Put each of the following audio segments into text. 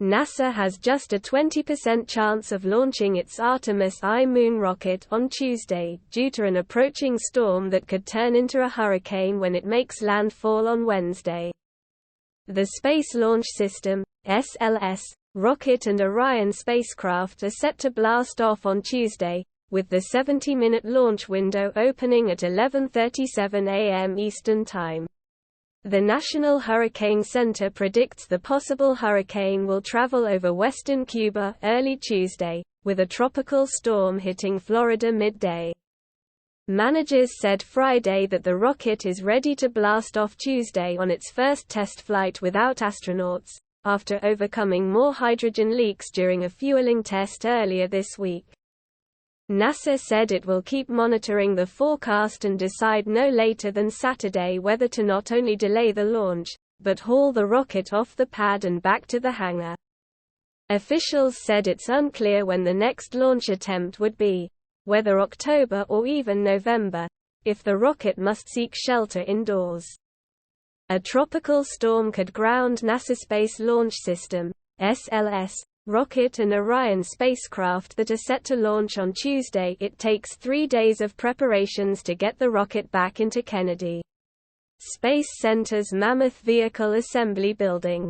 NASA has just a 20% chance of launching its Artemis I moon rocket on Tuesday, due to an approaching storm that could turn into a hurricane when it makes landfall on Wednesday. The Space Launch System (SLS) rocket and Orion spacecraft are set to blast off on Tuesday, with the 70-minute launch window opening at 11:37 a.m. Eastern Time. The National Hurricane Center predicts the possible hurricane will travel over western Cuba early Tuesday, with a tropical storm hitting Florida midday. Managers said Friday that the rocket is ready to blast off Tuesday on its first test flight without astronauts, after overcoming more hydrogen leaks during a fueling test earlier this week. NASA said it will keep monitoring the forecast and decide no later than Saturday whether to not only delay the launch, but haul the rocket off the pad and back to the hangar. Officials said it's unclear when the next launch attempt would be, whether October or even November, if the rocket must seek shelter indoors. A tropical storm could ground NASA Space Launch System (SLS) rocket and Orion spacecraft that are set to launch on Tuesday. It takes 3 days of preparations to get the rocket back into Kennedy Space Center's Mammoth Vehicle Assembly Building,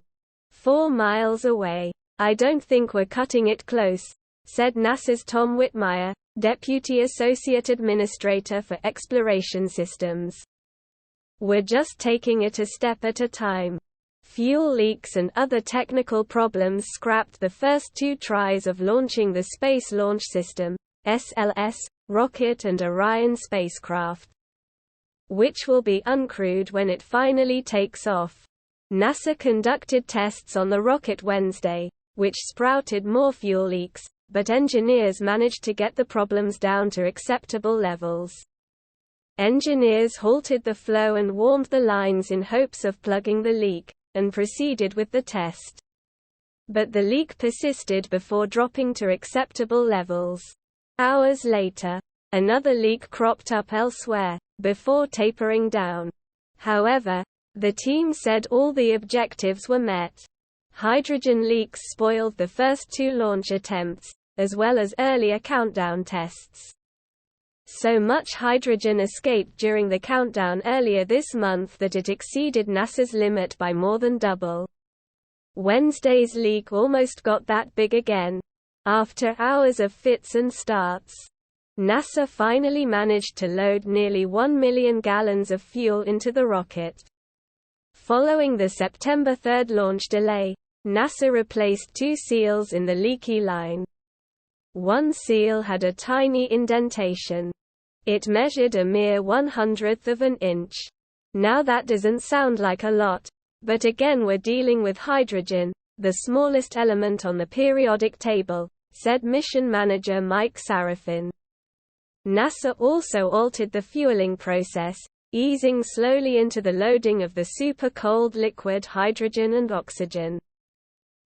4 miles away. "I don't think we're cutting it close," said NASA's Tom Whitmire, Deputy Associate Administrator for Exploration Systems. "We're just taking it a step at a time." Fuel leaks and other technical problems scrapped the first 2 tries of launching the Space Launch System (SLS) rocket and Orion spacecraft, which will be uncrewed when it finally takes off. NASA conducted tests on the rocket Wednesday, which sprouted more fuel leaks, but engineers managed to get the problems down to acceptable levels. Engineers halted the flow and warmed the lines in hopes of plugging the leak, and proceeded with the test. But the leak persisted before dropping to acceptable levels. Hours later, another leak cropped up elsewhere, before tapering down. However, the team said all the objectives were met. Hydrogen leaks spoiled the first 2 launch attempts, as well as earlier countdown tests. So much hydrogen escaped during the countdown earlier this month that it exceeded NASA's limit by more than double. Wednesday's leak almost got that big again. After hours of fits and starts, NASA finally managed to load nearly 1 million gallons of fuel into the rocket. Following the September 3 launch delay, NASA replaced 2 seals in the leaky line. One seal had a tiny indentation. It measured a mere 1/100th of an inch. Now that doesn't sound like a lot, but again we're dealing with hydrogen, the smallest element on the periodic table, said mission manager Mike Sarafin. NASA also altered the fueling process, easing slowly into the loading of the super cold liquid hydrogen and oxygen.